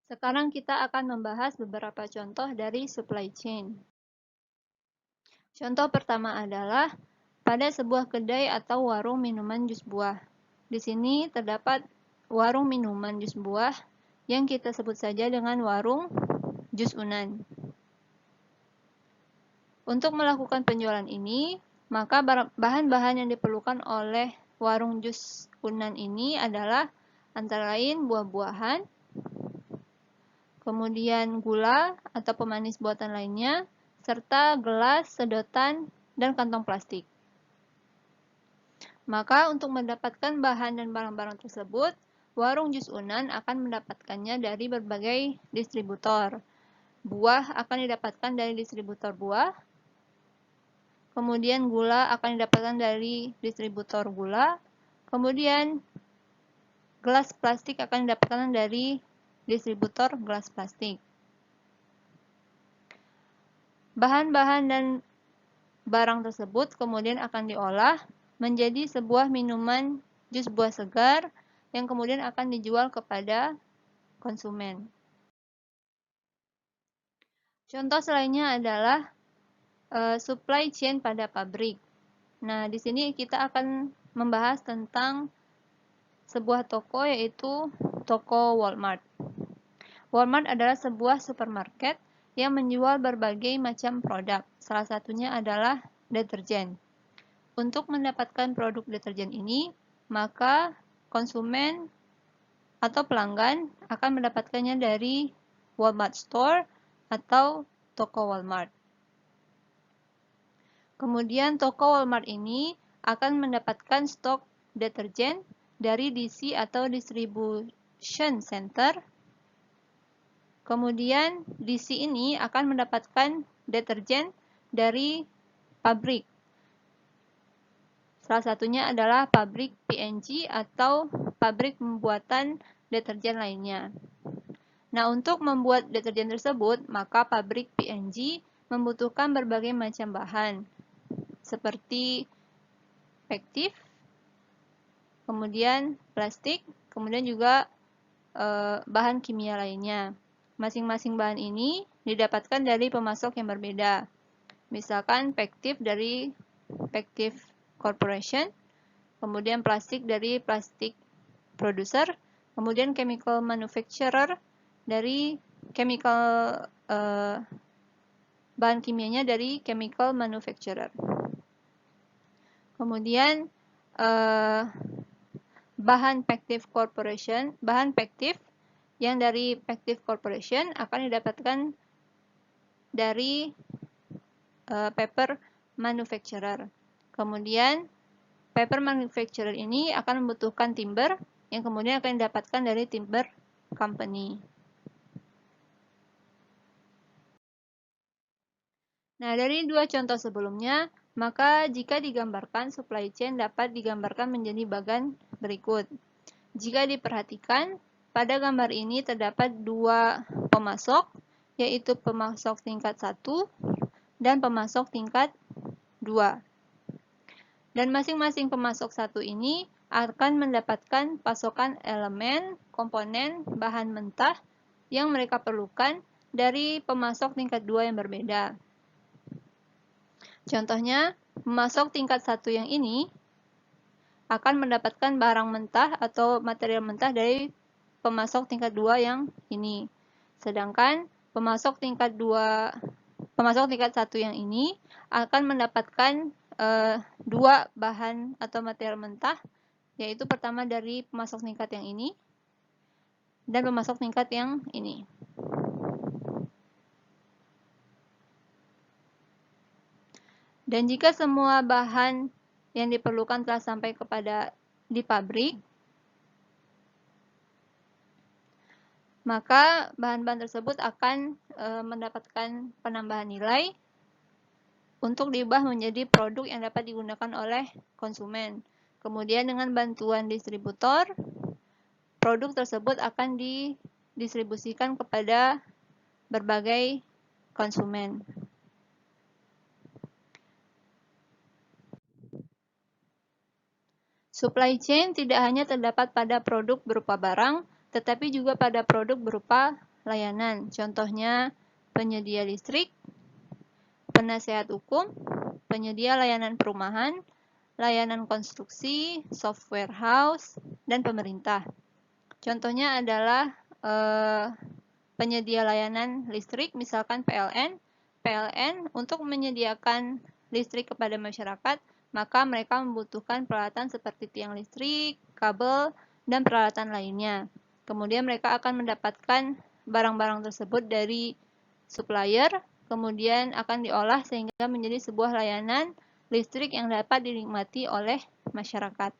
Sekarang kita akan membahas beberapa contoh dari supply chain. Contoh pertama adalah pada sebuah kedai atau warung minuman jus buah. Di sini terdapat warung minuman jus buah yang kita sebut saja dengan warung jus Unan. Untuk melakukan penjualan ini, maka bahan-bahan yang diperlukan oleh warung jus Unan ini adalah antara lain buah-buahan, kemudian gula atau pemanis buatan lainnya, serta gelas, sedotan, dan kantong plastik. Maka untuk mendapatkan bahan dan barang-barang tersebut, warung jus Unan akan mendapatkannya dari berbagai distributor. Buah akan didapatkan dari distributor buah, kemudian gula akan didapatkan dari distributor gula, kemudian gelas plastik akan didapatkan dari distributor gelas plastik. Bahan-bahan dan barang tersebut kemudian akan diolah menjadi sebuah minuman jus buah segar yang kemudian akan dijual kepada konsumen. Contoh selainnya adalah supply chain pada pabrik. Nah, di sini kita akan membahas tentang sebuah toko, yaitu toko Walmart. Walmart adalah sebuah supermarket yang menjual berbagai macam produk. Salah satunya adalah deterjen. Untuk mendapatkan produk deterjen ini, maka konsumen atau pelanggan akan mendapatkannya dari Walmart Store atau toko Walmart. Kemudian toko Walmart ini akan mendapatkan stok deterjen dari DC atau Distribution Center. Kemudian DC ini akan mendapatkan deterjen dari pabrik. Salah satunya adalah pabrik P&G atau pabrik pembuatan deterjen lainnya. Nah, untuk membuat deterjen tersebut, maka pabrik P&G membutuhkan berbagai macam bahan, seperti pektif, kemudian plastik, kemudian juga bahan kimia lainnya. Masing-masing bahan ini didapatkan dari pemasok yang berbeda. Misalkan pektif dari Pektif Corporation, kemudian plastik dari plastik producer, kemudian chemical manufacturer dari bahan kimianya dari chemical manufacturer. Kemudian bahan pektif yang dari Pektif Corporation akan didapatkan dari paper manufacturer. Kemudian paper manufacturer ini akan membutuhkan timber yang kemudian akan didapatkan dari timber company. Nah, dari dua contoh sebelumnya, maka jika digambarkan, supply chain dapat digambarkan menjadi bagan berikut. Jika diperhatikan, pada gambar ini terdapat dua pemasok, yaitu pemasok tingkat 1 dan pemasok tingkat 2. Dan masing-masing pemasok 1 ini akan mendapatkan pasokan elemen, komponen, bahan mentah yang mereka perlukan dari pemasok tingkat 2 yang berbeda. Contohnya, pemasok tingkat 1 yang ini akan mendapatkan barang mentah atau material mentah dari pemasok tingkat 2 yang ini. Sedangkan pemasok tingkat 1 yang ini akan mendapatkan dua bahan atau material mentah, yaitu pertama dari pemasok tingkat yang ini dan pemasok tingkat yang ini. Dan jika semua bahan yang diperlukan telah sampai di pabrik, maka bahan-bahan tersebut akan mendapatkan penambahan nilai untuk diubah menjadi produk yang dapat digunakan oleh konsumen. Kemudian dengan bantuan distributor, produk tersebut akan didistribusikan kepada berbagai konsumen. Supply chain tidak hanya terdapat pada produk berupa barang, tetapi juga pada produk berupa layanan. Contohnya penyedia listrik, penasehat hukum, penyedia layanan perumahan, layanan konstruksi, software house, dan pemerintah. Contohnya adalah penyedia layanan listrik, misalkan PLN. PLN untuk menyediakan listrik kepada masyarakat, maka mereka membutuhkan peralatan seperti tiang listrik, kabel, dan peralatan lainnya. Kemudian mereka akan mendapatkan barang-barang tersebut dari supplier, kemudian akan diolah sehingga menjadi sebuah layanan listrik yang dapat dinikmati oleh masyarakat.